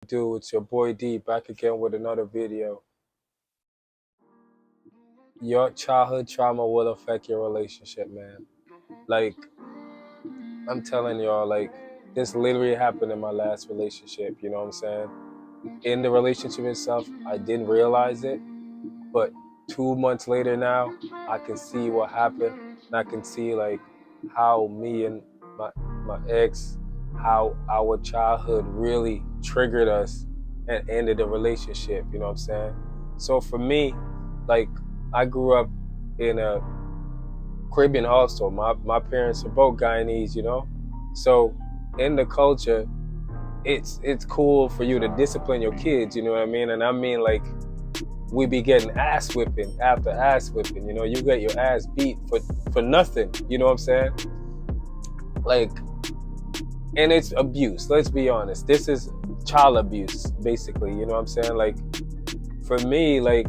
do? It's your boy D back again with another video. Your childhood trauma will affect your relationship, man. Like, I'm telling y'all, like, this literally happened in my last relationship, you know what I'm saying? In the relationship itself, I didn't realize it, but 2 months later now, I can see what happened, and I can see like how me and my my ex, how our childhood really triggered us and ended the relationship. You know what I'm saying? So for me, like I grew up in a Caribbean household. My parents are both Guyanese. You know, so in the culture, it's cool for you to discipline your kids. You know what I mean? And I mean like we be getting ass whipping after ass whipping. You know, you get your ass beat for nothing. You know what I'm saying? Like, and it's abuse. Let's be honest. This is child abuse, basically. You know what I'm saying? Like, for me, like,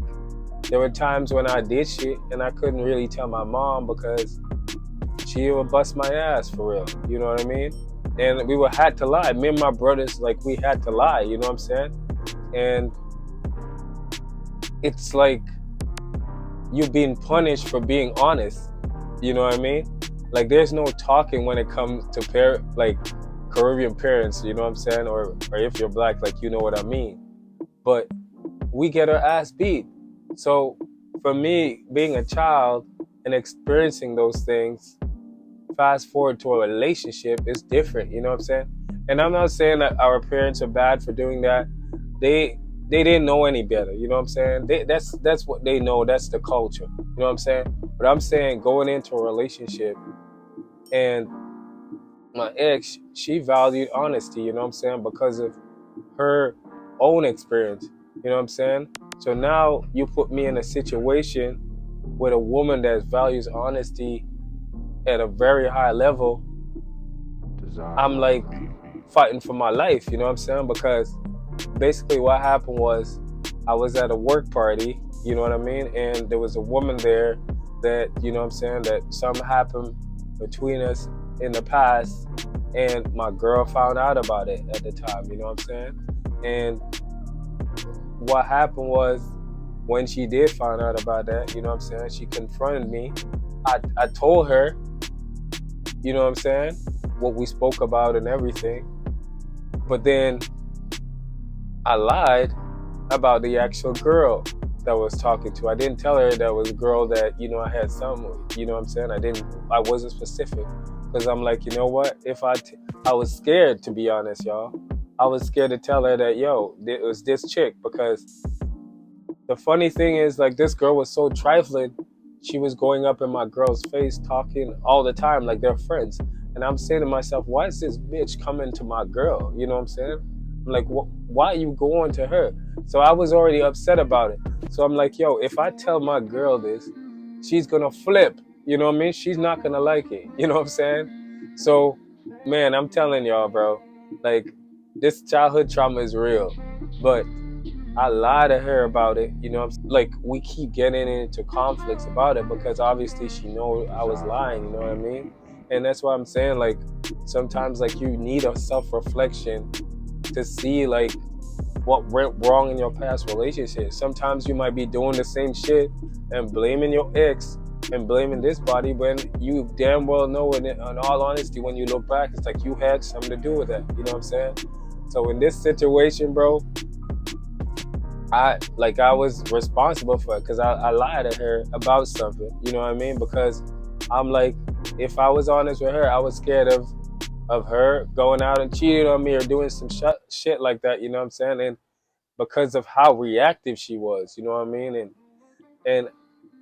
there were times when I did shit and I couldn't really tell my mom because she would bust my ass for real. You know what I mean? And we would had to lie. Me and my brothers, like, we had to lie. You know what I'm saying? And it's like you being punished for being honest. You know what I mean? Like there's no talking when it comes to like Caribbean parents, you know what I'm saying? Or if you're black, like you know what I mean. But we get our ass beat. So for me, being a child and experiencing those things, fast forward to a relationship is different, you know what I'm saying? And I'm not saying that our parents are bad for doing that. They didn't know any better, you know what I'm saying? That's what they know, that's the culture. You know what I'm saying? But I'm saying going into a relationship and my ex, she valued honesty, you know what I'm saying? Because of her own experience, you know what I'm saying? So now you put me in a situation with a woman that values honesty at a very high level. I'm like fighting for my life, you know what I'm saying? Because basically what happened was I was at a work party, you know what I mean? And there was a woman there that, you know what I'm saying, that something happened between us in the past and my girl found out about it at the time, you know what I'm saying? And what happened was when she did find out about that, you know what I'm saying, she confronted me. I told her, you know what I'm saying, what we spoke about and everything. But then I lied about the actual girl that I was talking to. I didn't tell her that was a girl that, you know, I had something with, you know what I'm saying? I wasn't specific because I'm like, you know what? I was scared, to be honest, y'all. I was scared to tell her that, yo, it was this chick, because the funny thing is, like, this girl was so trifling. She was going up in my girl's face, talking all the time like they're friends. And I'm saying to myself, why is this bitch coming to my girl? You know what I'm saying? I'm like, why are you going to her? So I was already upset about it. So I'm like, yo, if I tell my girl this, she's gonna flip. You know what I mean? She's not gonna like it. You know what I'm saying? So, man, I'm telling y'all, bro, like, this childhood trauma is real. But I lie to her about it, you know. Like we keep getting into conflicts about it because obviously she know I was lying, you know what I mean? And that's why I'm saying, like, sometimes like you need a self-reflection to see like what went wrong in your past relationship. Sometimes you might be doing the same shit and blaming your ex and blaming this body when you damn well know, in all honesty, when you look back, it's like you had something to do with that. You know what I'm saying? So in this situation, bro, I was responsible for it because I lied to her about something. You know what I mean? Because I'm like, if I was honest with her, I was scared of her going out and cheating on me or doing some shit like that. You know what I'm saying? And because of how reactive she was, you know what I mean? And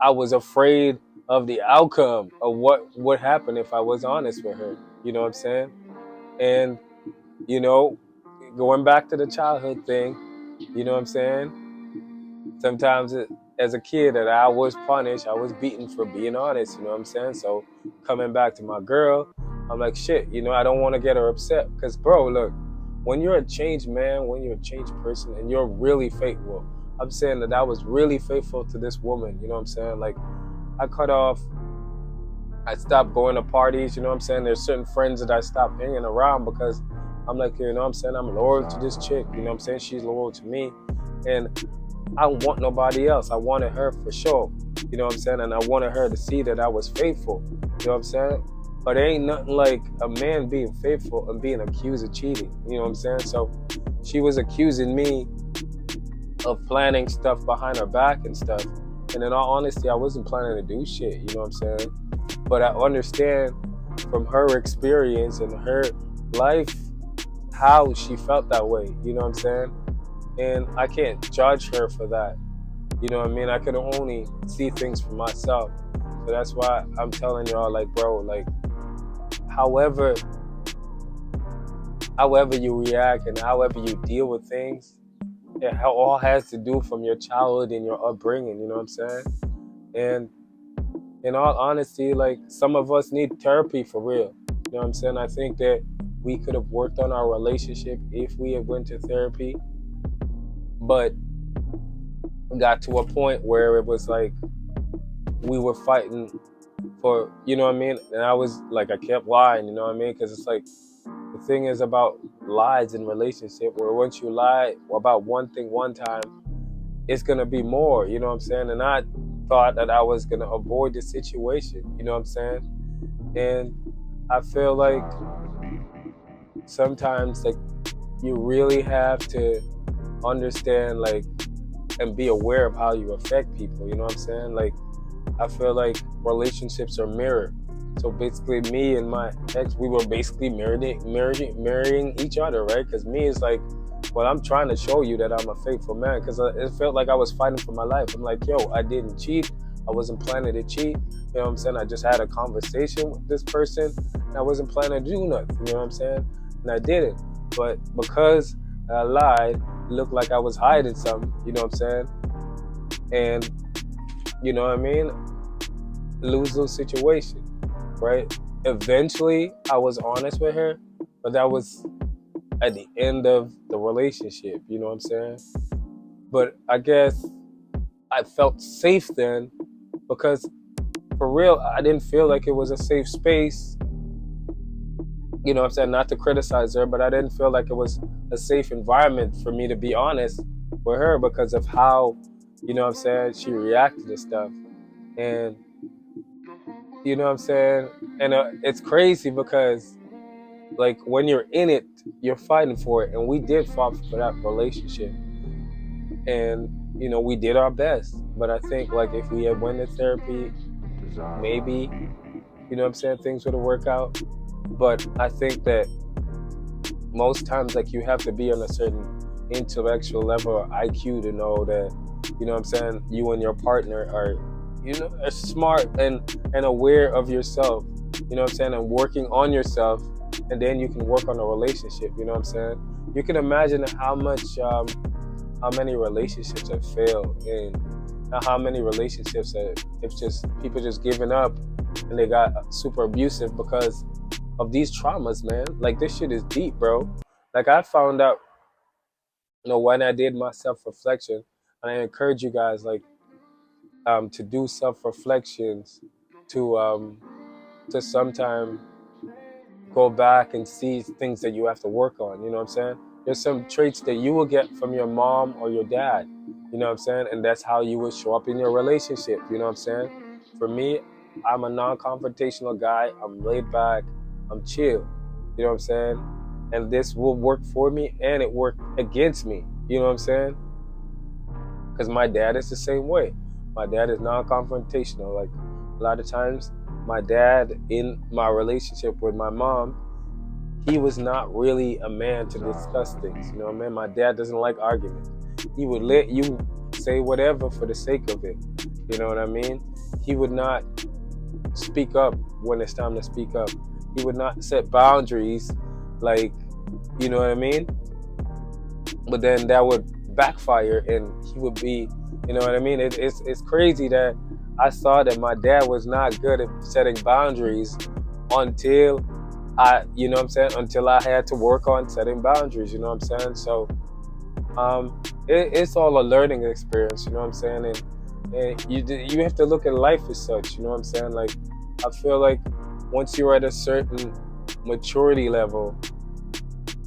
I was afraid of the outcome of what would happen if I was honest with her. You know what I'm saying? And you know, going back to the childhood thing, you know what I'm saying? Sometimes as a kid that I was punished, I was beaten for being honest, you know what I'm saying? So coming back to my girl, I'm like, shit, you know, I don't want to get her upset because, bro, look, when you're a changed man, when you're a changed person and you're really faithful, I'm saying that I was really faithful to this woman, you know what I'm saying? Like, I stopped going to parties, you know what I'm saying? There's certain friends that I stopped hanging around because I'm like, you know what I'm saying? I'm loyal to this chick. You know what I'm saying? She's loyal to me. And I don't want nobody else. I wanted her for sure. You know what I'm saying? And I wanted her to see that I was faithful. You know what I'm saying? But there ain't nothing like a man being faithful and being accused of cheating. You know what I'm saying? So she was accusing me of planning stuff behind her back and stuff. And in all honesty, I wasn't planning to do shit. You know what I'm saying? But I understand from her experience and her life how she felt that way. You know what I'm saying? And I can't judge her for that. You know what I mean? I can only see things for myself. So that's why I'm telling y'all, like, bro, like, however you react and however you deal with things, it all has to do from your childhood and your upbringing. You know what I'm saying? And in all honesty, like, some of us need therapy for real. You know what I'm saying? I think that we could have worked on our relationship if we had went to therapy, but got to a point where it was like we were fighting for, you know what I mean? And I was like, I kept lying, you know what I mean? Because it's like, the thing is about lies in relationship, where once you lie about one thing one time, it's going to be more, you know what I'm saying? And I thought that I was going to avoid the situation, you know what I'm saying? And I feel like sometimes, like, you really have to understand, like, and be aware of how you affect people, you know what I'm saying? Like, I feel like relationships are mirror. So basically, me and my ex, we were basically marrying each other, right? Because me is like, well, I'm trying to show you that I'm a faithful man, because it felt like I was fighting for my life. I'm like, yo, I didn't cheat. I wasn't planning to cheat. You know what I'm saying? I just had a conversation with this person, and I wasn't planning to do nothing. You know what I'm saying? And I didn't. But because I lied, it looked like I was hiding something. You know what I'm saying? And you know what I mean? Lose situation, right? Eventually, I was honest with her, but that was at the end of the relationship, you know what I'm saying? But I guess I felt safe then, because for real, I didn't feel like it was a safe space. You know what I'm saying? Not to criticize her, but I didn't feel like it was a safe environment for me to be honest with her because of how, you know what I'm saying, she reacted to stuff. And you know what I'm saying? And it's crazy because, like, when you're in it, you're fighting for it. And we did fight for that relationship. And, you know, we did our best. But I think, like, if we had went to therapy, maybe, you know what I'm saying, things would have worked out. But I think that most times, like, you have to be on a certain intellectual level or IQ to know that, you know what I'm saying, you and your partner are, you know, are smart and aware of yourself, you know what I'm saying, and working on yourself, and then you can work on a relationship, you know what I'm saying? You can imagine how many relationships have failed, and how many relationships that it's just people just giving up and they got super abusive because of these traumas, man. Like, this shit is deep, bro. Like, I found out, you know, when I did my self-reflection, and I encourage you guys, like, to do self-reflections, to sometime go back and see things that you have to work on. You know what I'm saying? There's some traits that you will get from your mom or your dad. You know what I'm saying? And that's how you will show up in your relationship. You know what I'm saying? For me, I'm a non-confrontational guy. I'm laid back. I'm chill. You know what I'm saying? And this will work for me, and it worked against me. You know what I'm saying? Because my dad is the same way. My dad is non-confrontational. Like, a lot of times, my dad, in my relationship with my mom, he was not really a man to discuss things. You know what I mean? My dad doesn't like arguments. He would let you say whatever for the sake of it. You know what I mean? He would not speak up when it's time to speak up. He would not set boundaries, like, you know what I mean? But then that would backfire, and he would be, you know what I mean? It's crazy that I saw that my dad was not good at setting boundaries until you know what I'm saying, until I had to work on setting boundaries, you know what I'm saying? So it's all a learning experience, you know what I'm saying? And you have to look at life as such, you know what I'm saying? Like, I feel like once you're at a certain maturity level,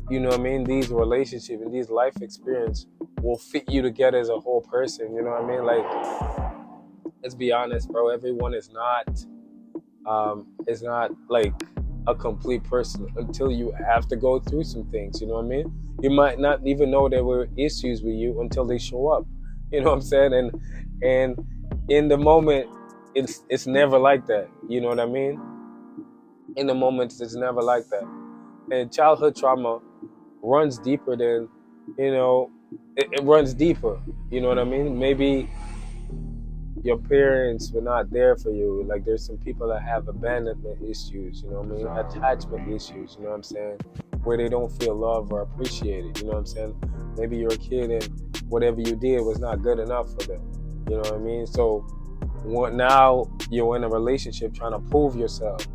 You know what I mean? These relationships and these life experience will fit you together as a whole person. You know what I mean? Like, let's be honest, bro. Everyone is not like a complete person until you have to go through some things. You know what I mean? You might not even know there were issues with you until they show up. You know what I'm saying? And in the moment, it's never like that. You know what I mean? In the moment, it's never like that. And childhood trauma runs deeper than, you know, it runs deeper. You know what I mean? Maybe your parents were not there for you. Like, there's some people that have abandonment issues, you know what I mean? Attachment issues, you know what I'm saying? Where they don't feel loved or appreciated, you know what I'm saying? Maybe you're a kid and whatever you did was not good enough for them, you know what I mean? So now you're in a relationship trying to prove yourself,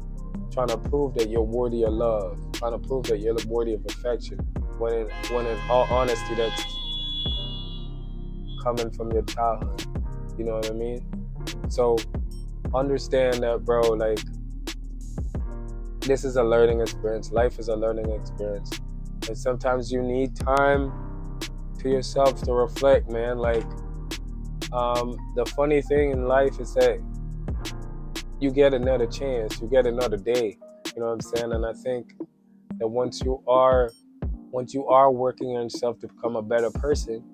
trying to prove that you're worthy of love, trying to prove that you're worthy of affection. When in all honesty, that's coming from your childhood. You know what I mean? So understand that, bro, like, this is a learning experience. Life is a learning experience. And sometimes you need time to yourself to reflect, man. Like, the funny thing in life is that you get another chance, you get another day. You know what I'm saying? And I think that once you are working on yourself to become a better person,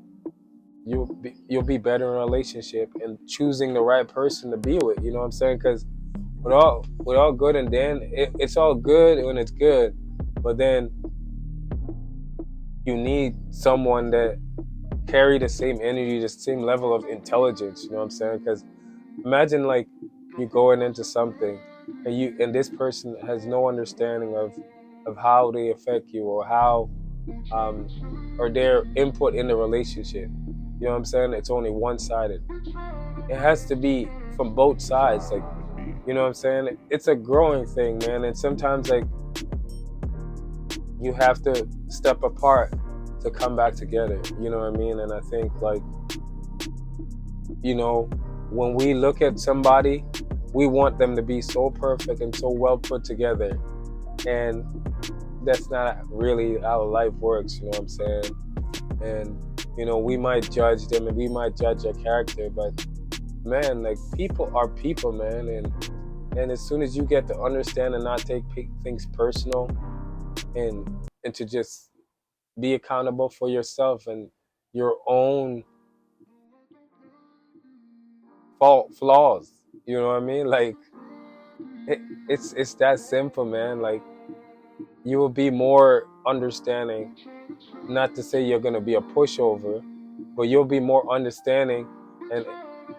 you'll be better in a relationship and choosing the right person to be with. You know what I'm saying? Because with all good and then it's all good when it's good, but then you need someone that carry the same energy, the same level of intelligence. You know what I'm saying? Because imagine, like, you going into something and this person has no understanding of how they affect you or how or their input in the relationship. You know what I'm saying? It's only one-sided. It has to be from both sides. Like, you know what I'm saying? It's a growing thing, man. And sometimes, like, you have to step apart to come back together. You know what I mean? And I think, like, you know, when we look at somebody, we want them to be so perfect and so well put together. And that's not really how life works, you know what I'm saying? And, you know, we might judge them and we might judge their character, but man, like, people are people, man. And as soon as you get to understand and not take things personal and to just be accountable for yourself and your own flaws, you know what I mean? Like, it, it's that simple, man. Like, you will be more understanding. Not to say you're gonna be a pushover, but you'll be more understanding and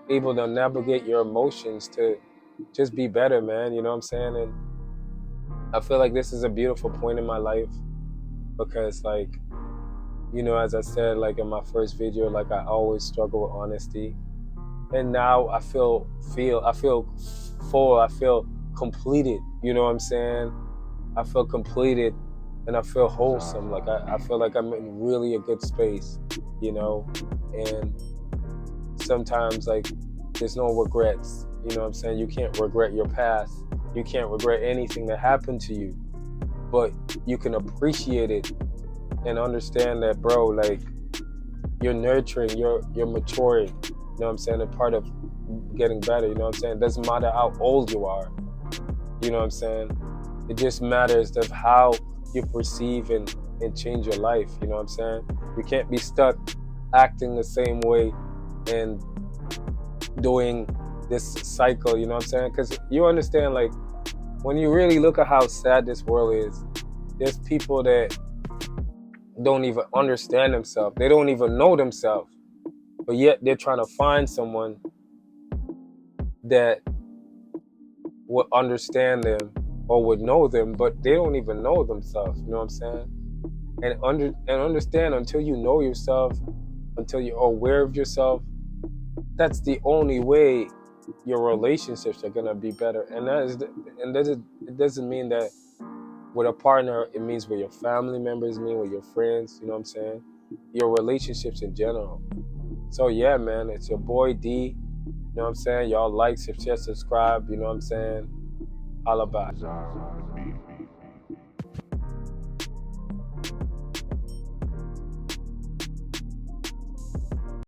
able to navigate your emotions to just be better, man. You know what I'm saying? And I feel like this is a beautiful point in my life because, like, you know, as I said, like in my first video, like, I always struggle with honesty, and now I feel full. I feel completed. You know what I'm saying? I feel completed, and I feel wholesome. Like, I feel like I'm in really a good space, you know, and sometimes, like, there's no regrets. You know what I'm saying? You can't regret your past. You can't regret anything that happened to you, but you can appreciate it and understand that, bro, like, you're nurturing, you're maturing. You know what I'm saying? A part of getting better. You know what I'm saying? It doesn't matter how old you are. You know what I'm saying? It just matters of how you perceive and change your life. You know what I'm saying? You can't be stuck acting the same way and doing this cycle. You know what I'm saying? Because you understand, like, when you really look at how sad this world is, there's people that don't even understand themselves. They don't even know themselves. But yet they're trying to find someone that would understand them or would know them, but they don't even know themselves. You know what I'm saying? And understand, until you know yourself, until you're aware of yourself, that's the only way your relationships are gonna be better. And it doesn't mean that with a partner, it means with your family members, it means with your friends, you know what I'm saying? Your relationships in general. So yeah, man, it's your boy D. You know what I'm saying? Y'all like, share, subscribe, you know what I'm saying? Holla back.